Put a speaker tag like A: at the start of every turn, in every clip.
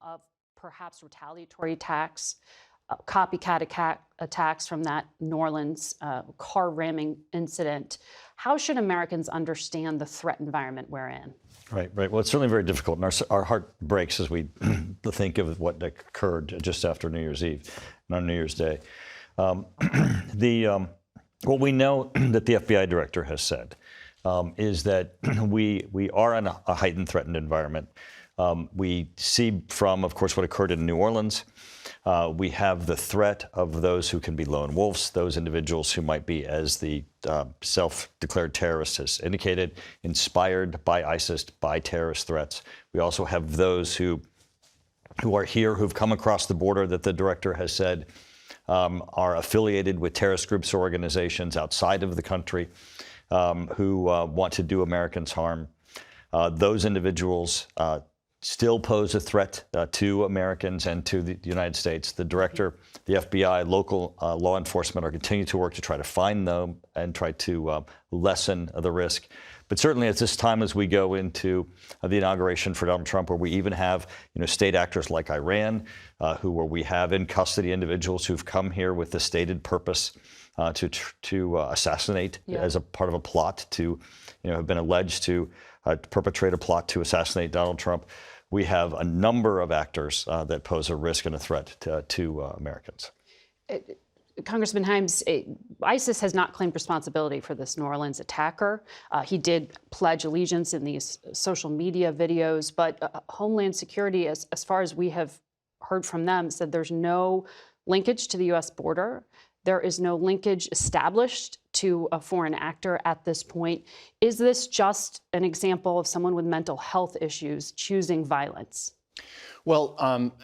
A: of perhaps retaliatory attacks, copycat attacks from that New Orleans car ramming incident. How should Americans understand the threat environment we're in?
B: Right. Well, it's certainly very difficult, and our heart breaks as we think of what occurred just after New Year's Eve and on New Year's Day. What we know that the FBI director has said is that we are in a heightened, threatened environment. We see from, of course, what occurred in New Orleans. We have the threat of those who can be lone wolves, those individuals who might be, as the self-declared terrorist has indicated, inspired by ISIS, by terrorist threats. We also have those who are here, who've come across the border that the director has said are affiliated with terrorist groups or organizations outside of the country who want to do Americans harm. Those individuals still pose a threat to Americans and to the United States. The director, the FBI, local law enforcement are continuing to work to try to find them and try to lessen the risk. But certainly at this time, as we go into the inauguration for Donald Trump, where we even have state actors like Iran, where we have in custody individuals who've come here with the stated purpose to assassinate as a part of a plot to, have been alleged to perpetrate a plot to assassinate Donald Trump. We have a number of actors that pose a risk and a threat to Americans.
A: Congressman Hyams, ISIS has not claimed responsibility for this New Orleans attacker. He did pledge allegiance in these social media videos, but Homeland Security, as far as we have heard from them, said there's no linkage to the U.S. border. There is no linkage established to a foreign actor at this point. Is this just an example of someone with mental health issues choosing violence?
C: Well,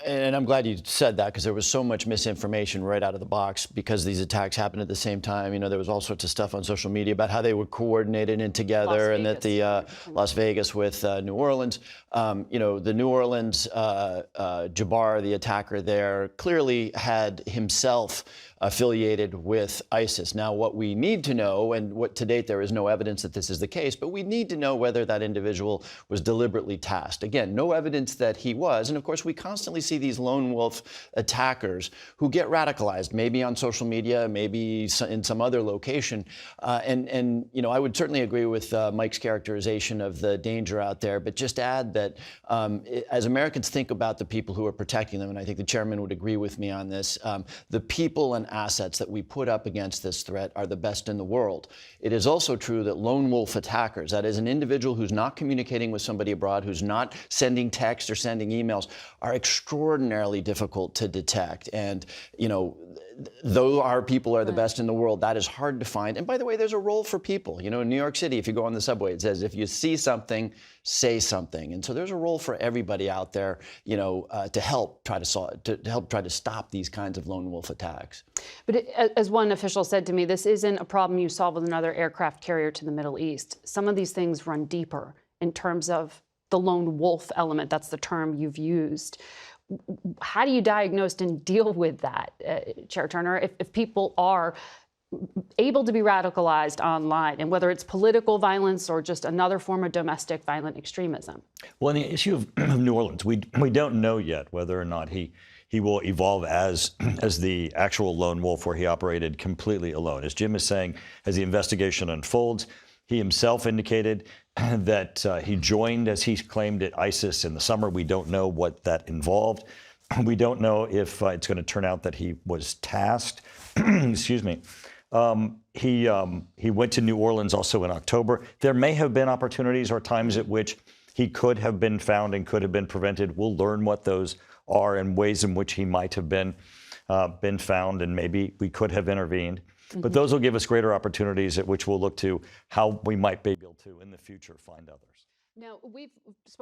C: and I'm glad you said that, because there was so much misinformation right out of the box because these attacks happened at the same time. There was all sorts of stuff on social media about how they were coordinated and together, and that the Las Vegas with New Orleans. The New Orleans Jabbar, the attacker there, clearly had himself affiliated with ISIS. Now, what we need to know, and what to date there is no evidence that this is the case, but we need to know whether that individual was deliberately tasked. Again, no evidence that he was. And of course, we constantly see these lone wolf attackers who get radicalized, maybe on social media, maybe in some other location. I would certainly agree with Mike's characterization of the danger out there, but just add that as Americans think about the people who are protecting them, and I think the chairman would agree with me on this, the people and assets that we put up against this threat are the best in the world. It is also true that lone wolf attackers, that is an individual who's not communicating with somebody abroad, who's not sending text or sending emails, are extraordinarily difficult to detect. And, though our people are the best in the world, that is hard to find. And by the way, there's a role for people. In New York City, if you go on the subway, it says, if you see something, say something. And so there's a role for everybody out there, to help try to stop these kinds of lone wolf attacks.
A: But as one official said to me, this isn't a problem you solve with another aircraft carrier to the Middle East. Some of these things run deeper in terms of the lone wolf element. That's the term you've used. How do you diagnose and deal with that, Chair Turner, if people are able to be radicalized online, and whether it's political violence or just another form of domestic violent extremism?
B: Well, in the issue of New Orleans, we don't know yet whether or not he will evolve as the actual lone wolf, where he operated completely alone. As Jim is saying, as the investigation unfolds, he himself indicated that he joined, as he claimed it, ISIS in the summer. We don't know what that involved. We don't know if it's going to turn out that he was tasked. Excuse me. He went to New Orleans also in October. There may have been opportunities or times at which he could have been found and could have been prevented. We'll learn what those are and ways in which he might have been found, and maybe we could have intervened. But those will give us greater opportunities at which we'll look to how we might be able to, in the future, find others.
A: Now, we've